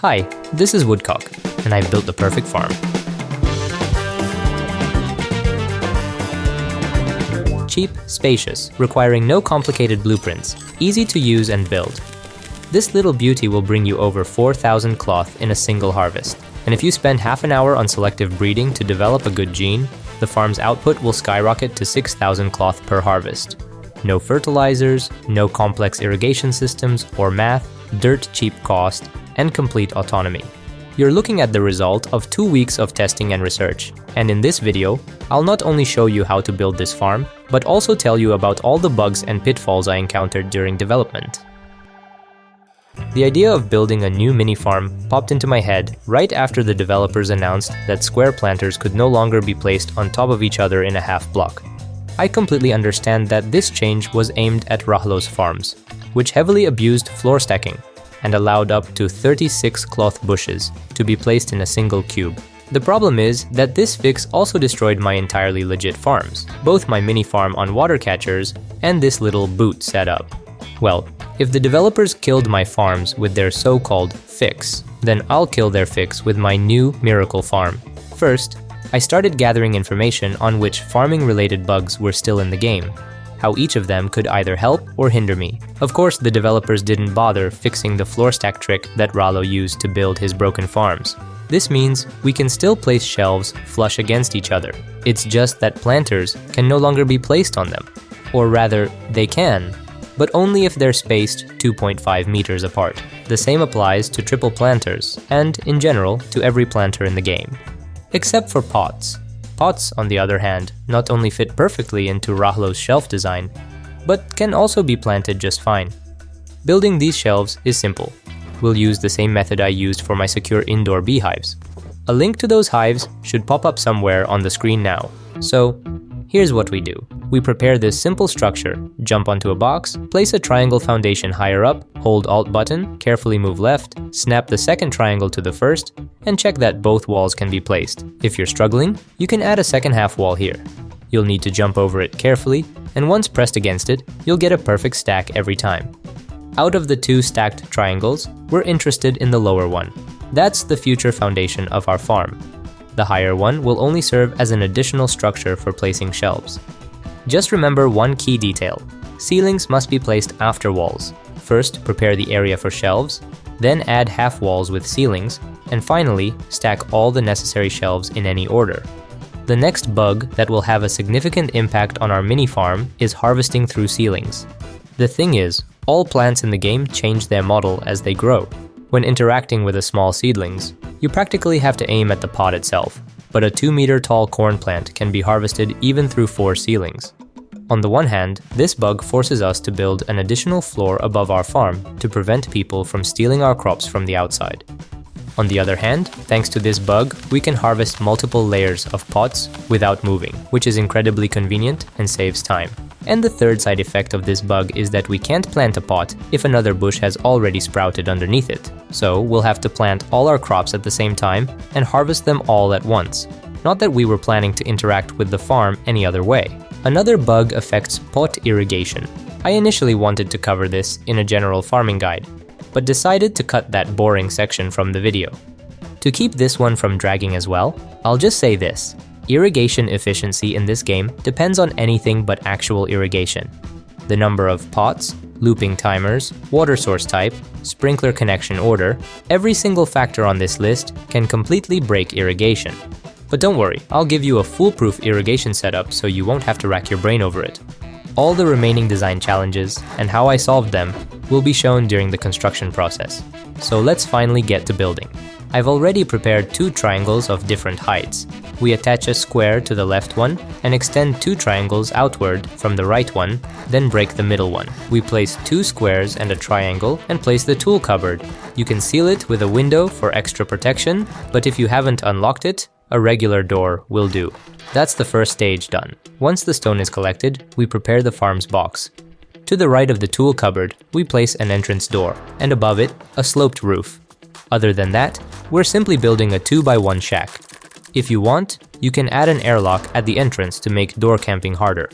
Hi, this is Woodcocker, and I've built the perfect farm. Cheap, spacious, requiring no complicated blueprints, easy to use and build. This little beauty will bring you over 4,000 cloth in a single harvest. And if you spend half an hour on selective breeding to develop a good gene, the farm's output will skyrocket to 6,000 cloth per harvest. No fertilizers, no complex irrigation systems or math, dirt cheap cost, and complete autonomy. You're looking at the result of 2 weeks of testing and research. And in this video, I'll not only show you how to build this farm, but also tell you about all the bugs and pitfalls I encountered during development. The idea of building a new mini farm popped into my head right after the developers announced that square planters could no longer be placed on top of each other in a half block. I completely understand that this change was aimed at Rahlo's farms, which heavily abused floor stacking and allowed up to 36 cloth bushes to be placed in a single cube. The problem is that this fix also destroyed my entirely legit farms, both my mini farm on water catchers and this little boot setup. Well, if the developers killed my farms with their so-called fix, then I'll kill their fix with my new miracle farm. First, I started gathering information on which farming-related bugs were still in the game, how each of them could either help or hinder me. Of course, the developers didn't bother fixing the floor stack trick that Rahlo used to build his broken farms. This means we can still place shelves flush against each other. It's just that planters can no longer be placed on them. Or rather, they can, but only if they're spaced 2.5 meters apart. The same applies to triple planters, and in general, to every planter in the game. Except for pots. Pots, on the other hand, not only fit perfectly into Rahlo's shelf design, but can also be planted just fine. Building these shelves is simple. We'll use the same method I used for my secure indoor beehives. A link to those hives should pop up somewhere on the screen now. So, here's what we do. We prepare this simple structure, jump onto a box, place a triangle foundation higher up, hold Alt button, carefully move left, snap the second triangle to the first, and check that both walls can be placed. If you're struggling, you can add a second half wall here. You'll need to jump over it carefully, and once pressed against it, you'll get a perfect stack every time. Out of the two stacked triangles, we're interested in the lower one. That's the future foundation of our farm. The higher one will only serve as an additional structure for placing shelves. Just remember one key detail. Ceilings must be placed after walls. First, prepare the area for shelves, then add half walls with ceilings, and finally, stack all the necessary shelves in any order. The next bug that will have a significant impact on our mini farm is harvesting through ceilings. The thing is, all plants in the game change their model as they grow. When interacting with the small seedlings, you practically have to aim at the pot itself, but a 2-meter tall corn plant can be harvested even through 4 ceilings. On the one hand, this bug forces us to build an additional floor above our farm to prevent people from stealing our crops from the outside. On the other hand, thanks to this bug, we can harvest multiple layers of pots without moving, which is incredibly convenient and saves time. And the third side effect of this bug is that we can't plant a pot if another bush has already sprouted underneath it. So we'll have to plant all our crops at the same time and harvest them all at once. Not that we were planning to interact with the farm any other way. Another bug affects pot irrigation. I initially wanted to cover this in a general farming guide, but decided to cut that boring section from the video. To keep this one from dragging as well, I'll just say this. Irrigation efficiency in this game depends on anything but actual irrigation. The number of pots, looping timers, water source type, sprinkler connection order, every single factor on this list can completely break irrigation. But don't worry, I'll give you a foolproof irrigation setup so you won't have to rack your brain over it. All the remaining design challenges and how I solved them will be shown during the construction process. So let's finally get to building. I've already prepared 2 triangles of different heights. We attach a square to the left one and extend 2 triangles outward from the right one, then break the middle one. We place 2 squares and a triangle and place the tool cupboard. You can seal it with a window for extra protection, but if you haven't unlocked it, a regular door will do. That's the first stage done. Once the stone is collected, we prepare the farm's box. To the right of the tool cupboard, we place an entrance door, and above it, a sloped roof. Other than that, we're simply building a 2x1 shack. If you want, you can add an airlock at the entrance to make door camping harder.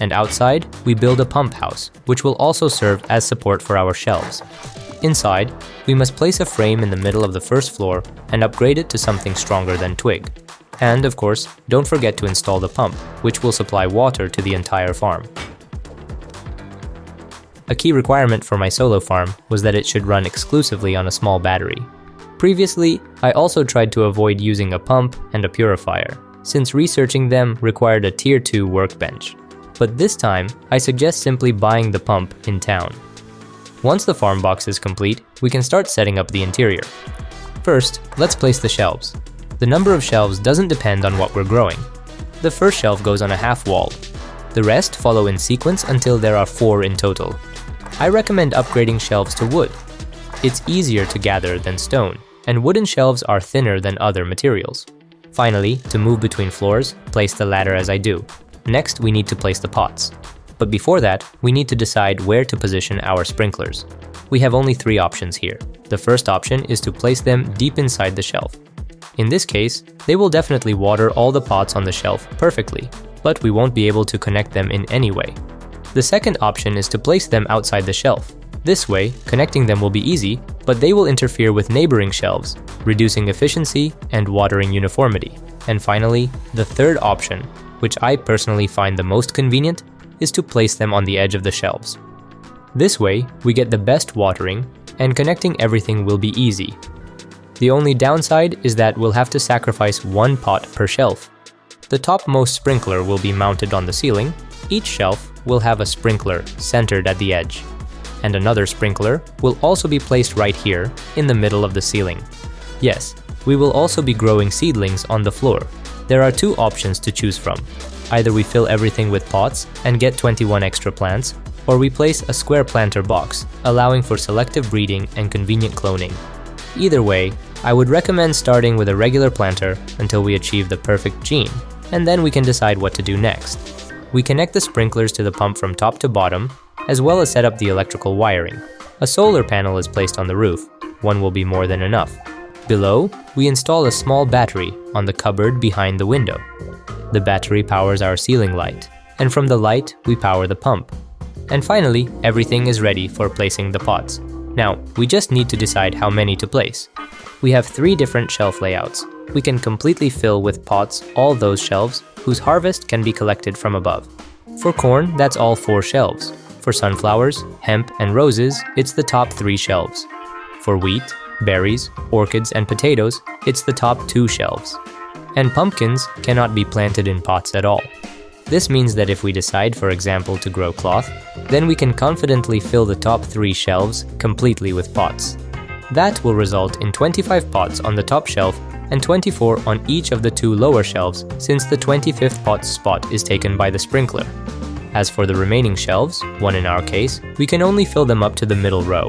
And outside, we build a pump house, which will also serve as support for our shelves. Inside, we must place a frame in the middle of the first floor and upgrade it to something stronger than twig. And of course, don't forget to install the pump, which will supply water to the entire farm. A key requirement for my solo farm was that it should run exclusively on a small battery. Previously, I also tried to avoid using a pump and a purifier, since researching them required a Tier 2 workbench. But this time, I suggest simply buying the pump in town. Once the farm box is complete, we can start setting up the interior. First, let's place the shelves. The number of shelves doesn't depend on what we're growing. The first shelf goes on a half wall. The rest follow in sequence until there are 4 in total. I recommend upgrading shelves to wood. It's easier to gather than stone, and wooden shelves are thinner than other materials. Finally, to move between floors, place the ladder as I do. Next, we need to place the pots. But before that, we need to decide where to position our sprinklers. We have only 3 options here. The first option is to place them deep inside the shelf. In this case, they will definitely water all the pots on the shelf perfectly, but we won't be able to connect them in any way. The second option is to place them outside the shelf. This way, connecting them will be easy, but they will interfere with neighboring shelves, reducing efficiency and watering uniformity. And finally, the third option, which I personally find the most convenient, is to place them on the edge of the shelves. This way, we get the best watering, and connecting everything will be easy. The only downside is that we'll have to sacrifice 1 pot per shelf. The topmost sprinkler will be mounted on the ceiling. Each shelf will have a sprinkler centered at the edge. And another sprinkler will also be placed right here in the middle of the ceiling. Yes, we will also be growing seedlings on the floor. There are 2 options to choose from. Either we fill everything with pots and get 21 extra plants, or we place a square planter box, allowing for selective breeding and convenient cloning. Either way, I would recommend starting with a regular planter until we achieve the perfect gene, and then we can decide what to do next. We connect the sprinklers to the pump from top to bottom, as well as set up the electrical wiring. A solar panel is placed on the roof. 1 will be more than enough. Below, we install a small battery on the cupboard behind the window. The battery powers our ceiling light, and from the light, we power the pump. And finally, everything is ready for placing the pots. Now, we just need to decide how many to place. We have 3 different shelf layouts. We can completely fill with pots all those shelves whose harvest can be collected from above. For corn, that's all 4 shelves. For sunflowers, hemp, and roses, it's the top 3 shelves. For wheat, berries, orchids, and potatoes, it's the top 2 shelves. And pumpkins cannot be planted in pots at all. This means that if we decide, for example, to grow cloth, then we can confidently fill the top 3 shelves completely with pots. That will result in 25 pots on the top shelf and 24 on each of the 2 lower shelves, since the 25th pot spot is taken by the sprinkler. As for the remaining shelves, 1 in our case, we can only fill them up to the middle row.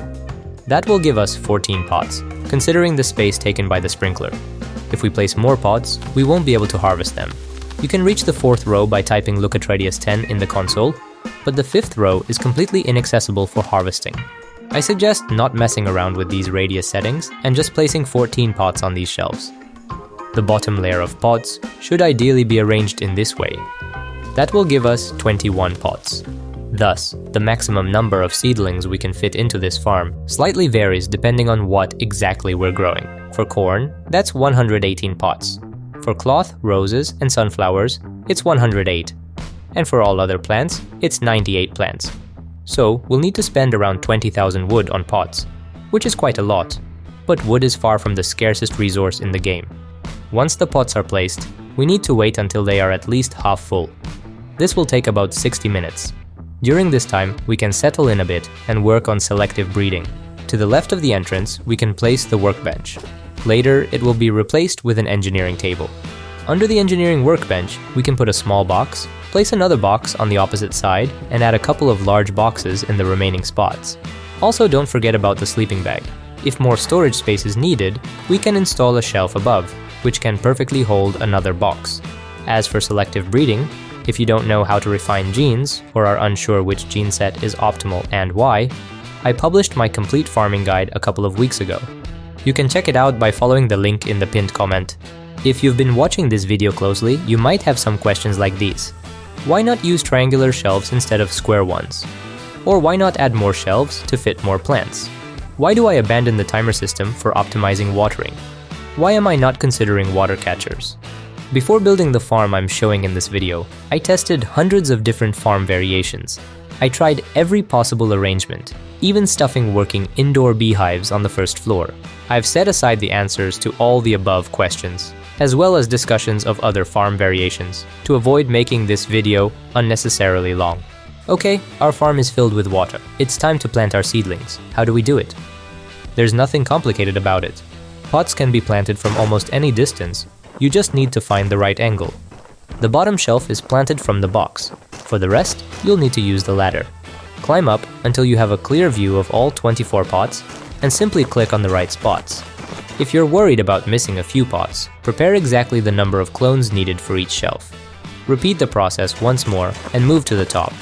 That will give us 14 pots, considering the space taken by the sprinkler. If we place more pots, we won't be able to harvest them. You can reach the 4th row by typing Locatredius 10 in the console, but the 5th row is completely inaccessible for harvesting. I suggest not messing around with these radius settings and just placing 14 pots on these shelves. The bottom layer of pots should ideally be arranged in this way. That will give us 21 pots. Thus, the maximum number of seedlings we can fit into this farm slightly varies depending on what exactly we're growing. For corn, that's 118 pots. For cloth, roses, and sunflowers, it's 108. And for all other plants, it's 98 plants. So, we'll need to spend around 20,000 wood on pots, which is quite a lot. But wood is far from the scarcest resource in the game. Once the pots are placed, we need to wait until they are at least half full. This will take about 60 minutes. During this time, we can settle in a bit and work on selective breeding. To the left of the entrance, we can place the workbench. Later, it will be replaced with an engineering table. Under the engineering workbench, we can put a small box, place another box on the opposite side, and add a couple of large boxes in the remaining spots. Also, don't forget about the sleeping bag. If more storage space is needed, we can install a shelf above, which can perfectly hold another box. As for selective breeding, if you don't know how to refine genes, or are unsure which gene set is optimal and why, I published my complete farming guide a couple of weeks ago. You can check it out by following the link in the pinned comment. If you've been watching this video closely, you might have some questions like these. Why not use triangular shelves instead of square ones? Or why not add more shelves to fit more plants? Why do I abandon the timer system for optimizing watering? Why am I not considering water catchers? Before building the farm I'm showing in this video, I tested hundreds of different farm variations. I tried every possible arrangement, even stuffing working indoor beehives on the first floor. I've set aside the answers to all the above questions, as well as discussions of other farm variations, to avoid making this video unnecessarily long. Okay, our farm is filled with water. It's time to plant our seedlings. How do we do it? There's nothing complicated about it. Pots can be planted from almost any distance. You just need to find the right angle. The bottom shelf is planted from the box. For the rest, you'll need to use the ladder. Climb up until you have a clear view of all 24 pots and simply click on the right spots. If you're worried about missing a few pots, prepare exactly the number of clones needed for each shelf. Repeat the process once more and move to the top.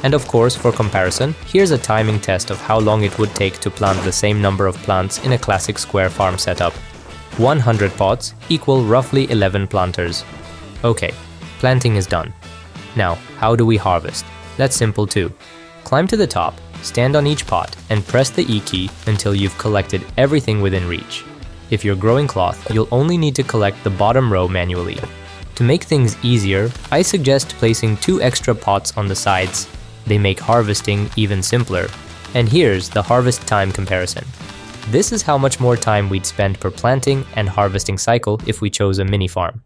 And of course, for comparison, here's a timing test of how long it would take to plant the same number of plants in a classic square farm setup. 100 pots equal roughly 11 planters. Okay, planting is done. Now, how do we harvest? That's simple too. Climb to the top, stand on each pot, and press the E key until you've collected everything within reach. If you're growing cloth, you'll only need to collect the bottom row manually. To make things easier, I suggest placing 2 extra pots on the sides. They make harvesting even simpler. And here's the harvest time comparison. This is how much more time we'd spend per planting and harvesting cycle if we chose a mini farm.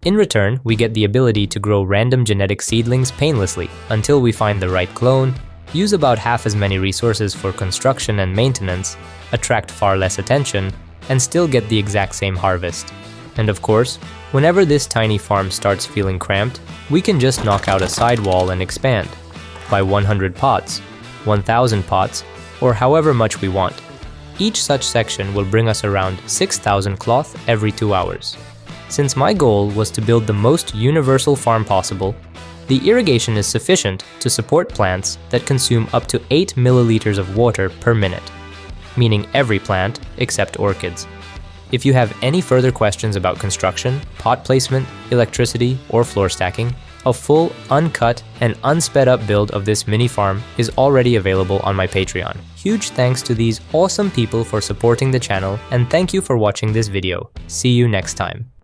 In return, we get the ability to grow random genetic seedlings painlessly until we find the right clone, use about half as many resources for construction and maintenance, attract far less attention, and still get the exact same harvest. And of course, whenever this tiny farm starts feeling cramped, we can just knock out a side wall and expand. By 100 pots, 1,000 pots, or however much we want. Each such section will bring us around 6,000 cloth every 2 hours. Since my goal was to build the most universal farm possible, the irrigation is sufficient to support plants that consume up to 8 milliliters of water per minute, meaning every plant except orchids. If you have any further questions about construction, pot placement, electricity, or floor stacking, a full, uncut, and unsped up build of this mini farm is already available on my Patreon. Huge thanks to these awesome people for supporting the channel, and thank you for watching this video. See you next time.